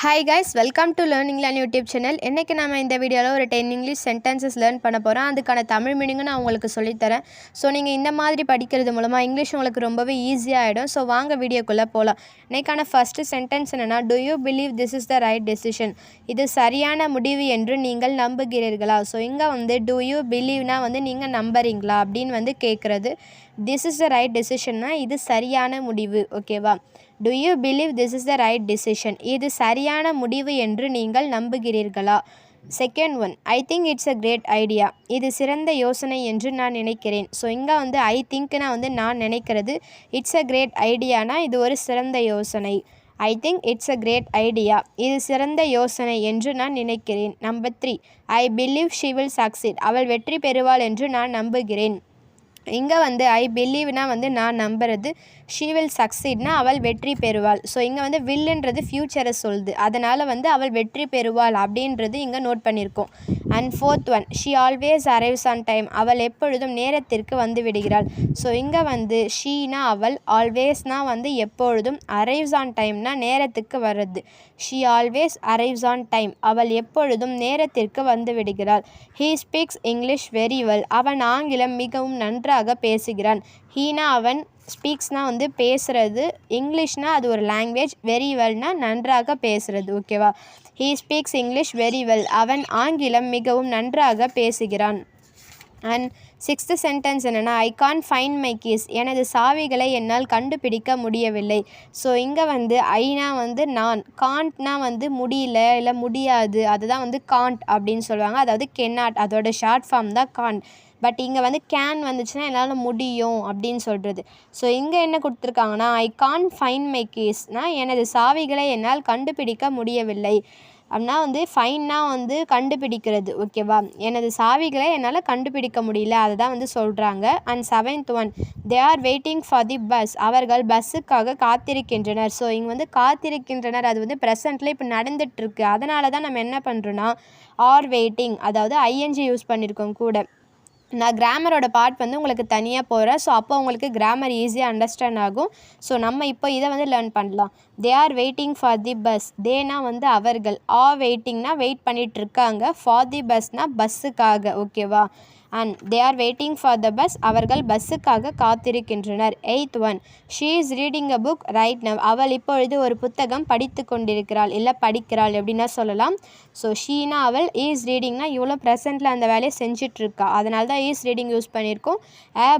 Hi guys, welcome to Learning Learn YouTube channel. இன்னைக்கு நாம இந்த வீடியோல ஒரு 10 இங்கிலீஷ் சென்டென்சஸ் லேர்ன் பண்ண போறோம். அதுக்கான தமிழ் மீனிங் நான் உங்களுக்கு சொல்லி தரேன். சோ நீங்க இந்த மாதிரி படிக்கிறது மூலமா இங்கிலீஷ் உங்களுக்கு ரொம்பவே ஈஸியா ஆயிடும். சோ வாங்க வீடியோக்குள்ள போலாம். இன்னைக்கான ஃபர்ஸ்ட் சென்டென்ஸ் என்னன்னா do you believe this is the right decision? இது சரியான முடிவு என்று நீங்கள் நம்புகிறீர்களா? சோ இங்க வந்து do you believe னா வந்து நீங்க நம்புறீங்களா அப்படினு வந்து கேக்குறது. This is the right decision னா இது சரியான முடிவு. ஓகேவா? Do you believe this is the right decision? இது சரியான முடிவு என்று நீங்கள் நம்புகிறீர்களா? Second one, I think it's a great idea. இது சிறந்த யோசனை என்று நான் நினைக்கிறேன். ஸோ இங்கே வந்து I thinkனா வந்து நான் நினைக்கிறது. It's a great ideaனா இது ஒரு சிறந்த யோசனை. I think it's a great idea. இது சிறந்த யோசனை என்று நான் நினைக்கிறேன். Number 3, I believe she will succeed. அவள் வெற்றி பெறுவாள் என்று நான் நம்புகிறேன். இங்கே வந்து ஐ பிலீவ்னா வந்து நான் நம்புறது, ஷீ வில் சக்சீட்னா அவள் வெற்றி பெறுவாள். ஸோ இங்கே வந்து வில்லுன்றது ஃப்யூச்சரை சொல்லுது, அதனால் வந்து அவள் வெற்றி பெறுவாள் அப்படின்றது இங்கே நோட் பண்ணியிருக்கோம். And fourth one, she always arrives on time. அவள் எப்பொழுதும் நேரத்திற்கு வந்து விடுகிறாள். ஸோ இங்கே வந்து ஷீனா அவள், ஆல்வேஸ்னா வந்து எப்பொழுதும், அரைவ்ஸ் ஆன் டைம்னா நேரத்துக்கு வர்றது. She always arrives on time. அவள் எப்பொழுதும் நேரத்திற்கு வந்து விடுகிறாள். He speaks English very well. அவன் ஆங்கிலம் மிகவும் நன்றாக பேசுகிறான். ஹீனா அவன், ஸ்பீக்ஸ்னா வந்து பேசுறது, இங்கிலீஷ்னா அது ஒரு லாங்குவேஜ், வெரி வெல்னா நன்றாக பேசுறது. ஓகேவா? He speaks English very well. அவன் ஆங்கிலம் மிகவும் நன்றாக பேசுகிறான். அண்ட் சிக்ஸ்த்து சென்டென்ஸ் என்னென்னா ஐ கான் ஃபைண்ட் மை கீஸ். எனது சாவிகளை என்னால் கண்டுபிடிக்க முடியவில்லை. ஸோ இங்கே வந்து ஐனா வந்து நான், காண்ட்னா வந்து முடியல இல்லை முடியாது, அதுதான் வந்து காண்ட் அப்படின்னு சொல்லுவாங்க. அதாவது கென்னாட், அதோட ஷார்ட் ஃபார்ம் தான் காண்ட். பட் இங்கே வந்து கேன் வந்துச்சுன்னா என்னால் முடியும் அப்படின்னு சொல்கிறது. ஸோ இங்கே என்ன கொடுத்துருக்காங்கன்னா ஐ கான் ஃபைண்ட் மை கீஸ்னால் எனது சாவிகளை என்னால் கண்டுபிடிக்க முடியவில்லை. அப்படின்னா வந்து ஃபைன்னா வந்து கண்டுபிடிக்கிறது. ஓகேவா? எனது சாவிகளை என்னால் கண்டுபிடிக்க முடியல, அதை தான் வந்து சொல்கிறாங்க. And seventh one, they are waiting for the bus. அவர்கள் பஸ்ஸுக்காக காத்திருக்கின்றனர். ஸோ இங்கே வந்து காத்திருக்கின்றனர், அது வந்து ப்ரெசண்ட்டில் இப்போ நடந்துகிட்ருக்கு. அதனால தான் நம்ம என்ன பண்ணுறோன்னா ஆர் வெயிட்டிங், அதாவது ஐஎன்ஜி யூஸ் பண்ணியிருக்கோம் கூட. நான் கிராமரோட பார்ட் வந்து உங்களுக்கு தனியாக போகிறேன். ஸோ அப்போ உங்களுக்கு கிராமர் ஈஸியாக அண்டர்ஸ்டாண்ட் ஆகும். ஸோ நம்ம இப்போ இதை வந்து லேர்ன் பண்ணலாம். They are waiting for the bus. தேனா வந்து அவர்கள், வெயிட்டிங்னா வெயிட் பண்ணிகிட்டு இருக்காங்க, ஃபார் தி பஸ்னால் பஸ்ஸுக்காக. ஓகேவா? And they are waiting for the bus. அவர்கள் பஸ்ஸுக்காக காத்திருக்கின்றனர். Eighth one, she is reading a book right now. அவள் இப்பொழுது ஒரு புத்தகம் படித்து கொண்டிருக்கிறாள், இல்லை படிக்கிறாள் எப்படின்னா சொல்லலாம். ஸோ ஷீனா அவள், ஈஸ் ரீடிங்னா இவ்வளோ ப்ரெசென்ட்டில் அந்த வேலையை செஞ்சிட்ருக்கா, அதனால தான் ஈஸ் ரீடிங் யூஸ் பண்ணியிருக்கோம்.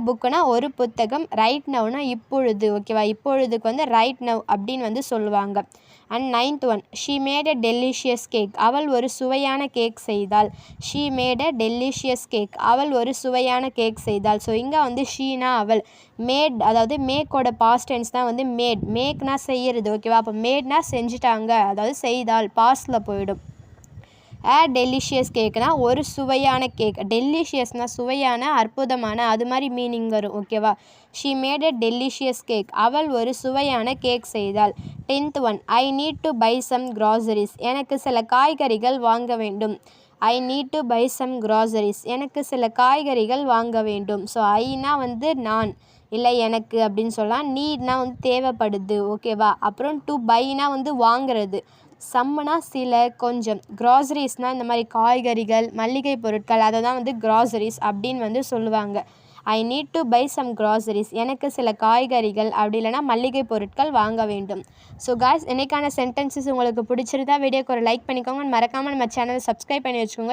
புக்குனா ஒரு புத்தகம், ரைட் நவ்னா இப்பொழுது. ஓகேவா? இப்பொழுதுக்கு வந்து ரைட் நவ் அப்படின்னு வந்து சொல்லுவாங்க. And ninth one, she made a delicious cake. அவள் ஒரு சுவையான கேக் செய்தாள். She made a delicious cake. அவள் ஒரு சுவையான கேக் செய்தாள். ஸோ இங்கே வந்து ஷீனா அவள், மேட் அதாவது மேக்கோட பாஸ்ட் டென்ஸ் தான் வந்து மேட். மேக்னா செய்கிறது. ஓகேவா? அப்போ மேட்னா செஞ்சுட்டாங்க, அதாவது செய்தால், பாஸ்டில் போயிடும். டெலிஷியஸ் கேக்னா ஒரு சுவையான கேக். டெலிஷியஸ்னால் சுவையான, அற்புதமான, அது மாதிரி மீனிங் வரும். ஓகேவா? She made a delicious cake. அவள் ஒரு சுவையான கேக் செய்தாள். 10th one, I need to buy some groceries. எனக்கு சில காய்கறிகள் வாங்க வேண்டும். I need to buy some groceries. எனக்கு சில காய்கறிகள் வாங்க வேண்டும். ஸோ ஐனா வந்து நான், இல்லை எனக்கு அப்படின்னு சொல்லலாம். நீட்னா வந்து தேவைப்படுது. ஓகேவா? அப்புறம் டு பைனா வந்து வாங்கிறது. சம்முனா சில, கொஞ்சம். கிராசரிஸ்னால் இந்த மாதிரி காய்கறிகள், மளிகை பொருட்கள், அதை தான் வந்து கிராசரிஸ் அப்படின்னு வந்து சொல்லுவாங்க. I need to buy some groceries. எனக்கு சில காய்கறிகள், அப்படி இல்லைனா மளிகை பொருட்கள் வாங்க வேண்டும். ஸோ காய்ஸ், இன்னைக்கான சென்டென்சஸ் உங்களுக்கு பிடிச்சிருந்தா வீடியோக்கு ஒரு லைக் பண்ணிக்கோங்க. மறக்காமல் நம்ம சேனலை சப்ஸ்கிரைப் பண்ணி வச்சுக்கோங்க.